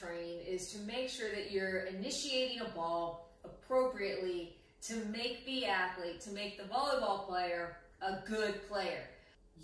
training is to make sure that you're initiating a ball appropriately to make the athlete, to make the volleyball player a good player.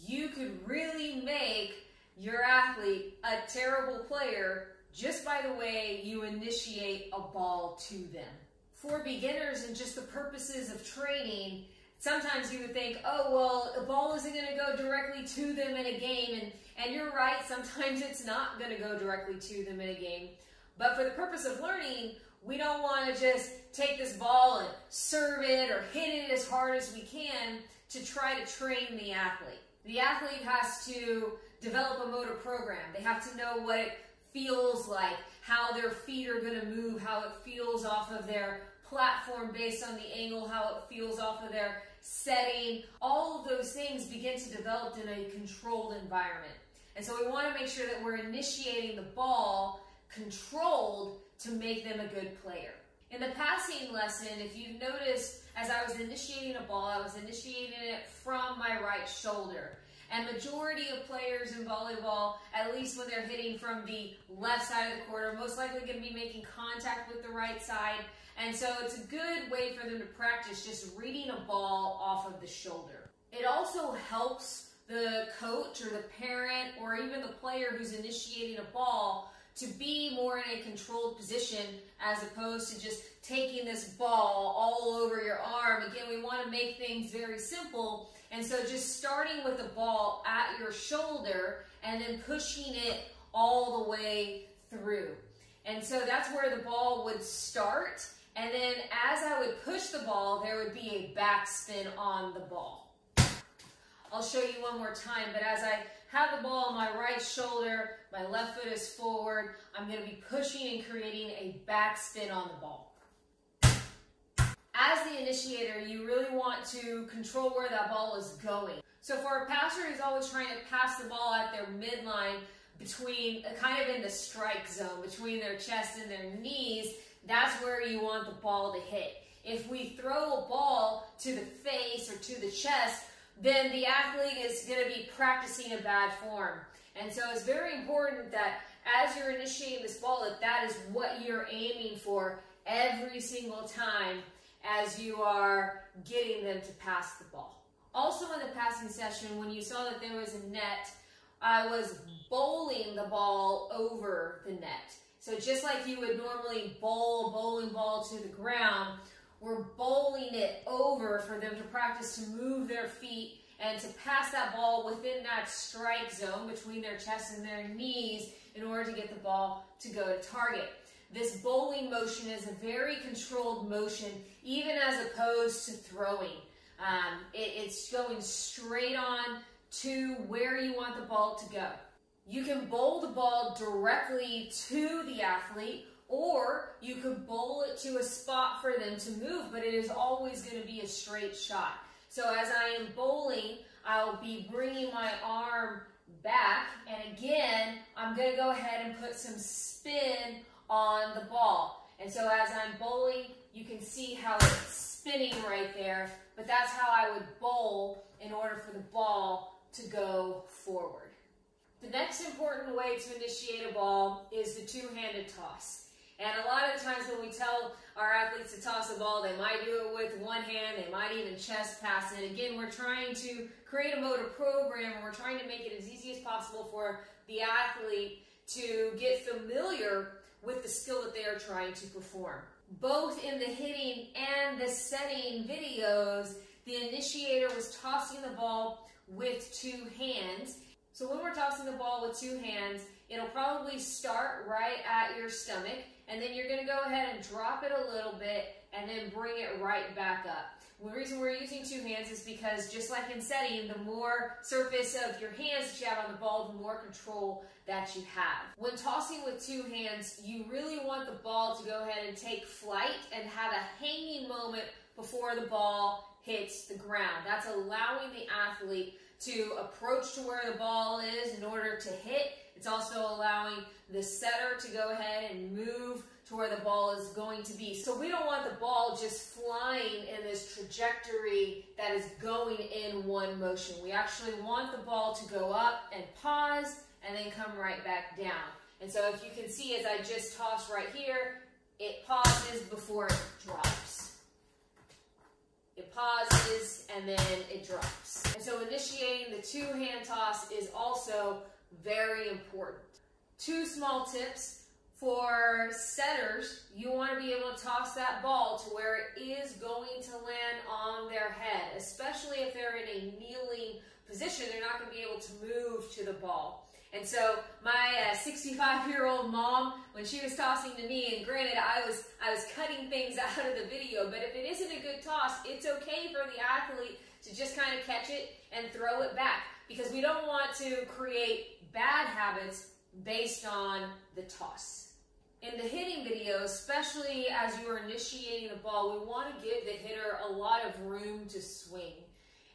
You could really make your athlete a terrible player just by the way you initiate a ball to them. For beginners and just the purposes of training, sometimes you would think, oh, well, a ball isn't going to go directly to them in a game. And you're right, sometimes it's not going to go directly to them in a game. But for the purpose of learning, we don't want to just take this ball and serve it or hit it as hard as we can to try to train the athlete. The athlete has to develop a motor program. They have to know what it feels like, how their feet are going to move, how it feels off of their platform based on the angle, how it feels off of their setting. All of those things begin to develop in a controlled environment. And so we want to make sure that we're initiating the ball controlled to make them a good player. In the passing lesson, if you've noticed, as I was initiating a ball, I was initiating it from my right shoulder. And majority of players in volleyball, at least when they're hitting from the left side of the court, are most likely going to be making contact with the right side. And so it's a good way for them to practice just reading a ball off of the shoulder. It also helps the coach or the parent or even the player who's initiating a ball to be more in a controlled position as opposed to just taking this ball all over your arm. Again, we want to make things very simple. And so just starting with the ball at your shoulder and then pushing it all the way through. And so that's where the ball would start. And then as I would push the ball, there would be a backspin on the ball. I'll show you one more time, but as I have the ball on my right shoulder, my left foot is forward, I'm going to be pushing and creating a backspin on the ball. As the initiator, you really want to control where that ball is going. So for a passer who's always trying to pass the ball at their midline, between, kind of in the strike zone, between their chest and their knees, that's where you want the ball to hit. If we throw a ball to the face or to the chest, then the athlete is going to be practicing a bad form. And so it's very important that as you're initiating this ball, that is what you're aiming for every single time as you are getting them to pass the ball. Also in the passing session, when you saw that there was a net, I was bowling the ball over the net. So just like you would normally bowl a bowling ball to the ground, we're bowling it over for them to practice to move their feet and to pass that ball within that strike zone between their chest and their knees in order to get the ball to go to target. This bowling motion is a very controlled motion, even as opposed to throwing. It's going straight on to where you want the ball to go. You can bowl the ball directly to the athlete, or you could bowl it to a spot for them to move, but it is always going to be a straight shot. So as I am bowling, I'll be bringing my arm back, and again, I'm going to go ahead and put some spin on the ball. And so as I'm bowling, you can see how it's spinning right there, but that's how I would bowl in order for the ball to go forward. The next important way to initiate a ball is the two-handed toss. And a lot of the times when we tell our athletes to toss the ball, they might do it with one hand, they might even chest pass it. Again, we're trying to create a motor program, and we're trying to make it as easy as possible for the athlete to get familiar with the skill that they are trying to perform. Both in the hitting and the setting videos, the initiator was tossing the ball with two hands. So when we're tossing the ball with two hands, it'll probably start right at your stomach, and then you're going to go ahead and drop it a little bit and then bring it right back up. The reason we're using two hands is because just like in setting, the more surface of your hands that you have on the ball, the more control that you have. When tossing with two hands, you really want the ball to go ahead and take flight and have a hanging moment before the ball hits the ground. That's allowing the athlete to approach to where the ball is in order to hit. It's also allowing the setter to go ahead and move to where the ball is going to be. So we don't want the ball just flying in this trajectory that is going in one motion. We actually want the ball to go up and pause and then come right back down. And so if you can see, as I just tossed right here, it pauses before it drops. It pauses and then it drops. And so initiating the two-hand toss is also very important. Two small tips. For setters, you want to be able to toss that ball to where it is going to land on their head, especially if they're in a kneeling position. They're not going to be able to move to the ball. And so my 65-year-old mom, when she was tossing to me, and granted I was cutting things out of the video, but if it isn't a good toss, it's okay for the athlete to just kind of catch it and throw it back, because we don't want to create bad habits based on the toss. In the hitting video, especially as you are initiating the ball, we want to give the hitter a lot of room to swing.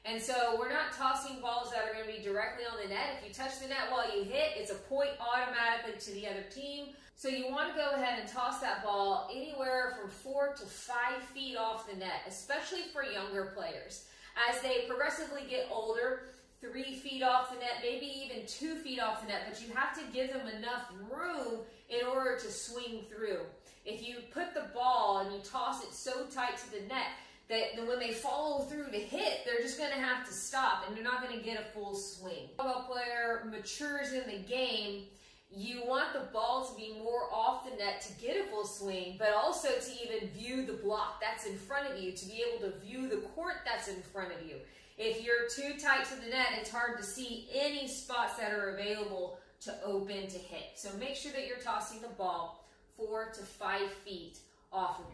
And so we're not tossing balls that are going to be directly on the net. If you touch the net while you hit, it's a point automatically to the other team. So you want to go ahead and toss that ball anywhere from 4 to 5 feet off the net, especially for younger players. As they progressively get older, 3 feet off the net, maybe even 2 feet off the net, but you have to give them enough room in order to swing through. If you put the ball and you toss it so tight to the net that when they follow through to hit, they're just going to have to stop and they're not going to get a full swing. When a volleyball player matures in the game, you want the ball to be more off the net to get a full swing, but also to even view the block that's in front of you, to be able to view the court that's in front of you. If you're too tight to the net, it's hard to see any spots that are available to open to hit. So make sure that you're tossing the ball 4 to 5 feet off of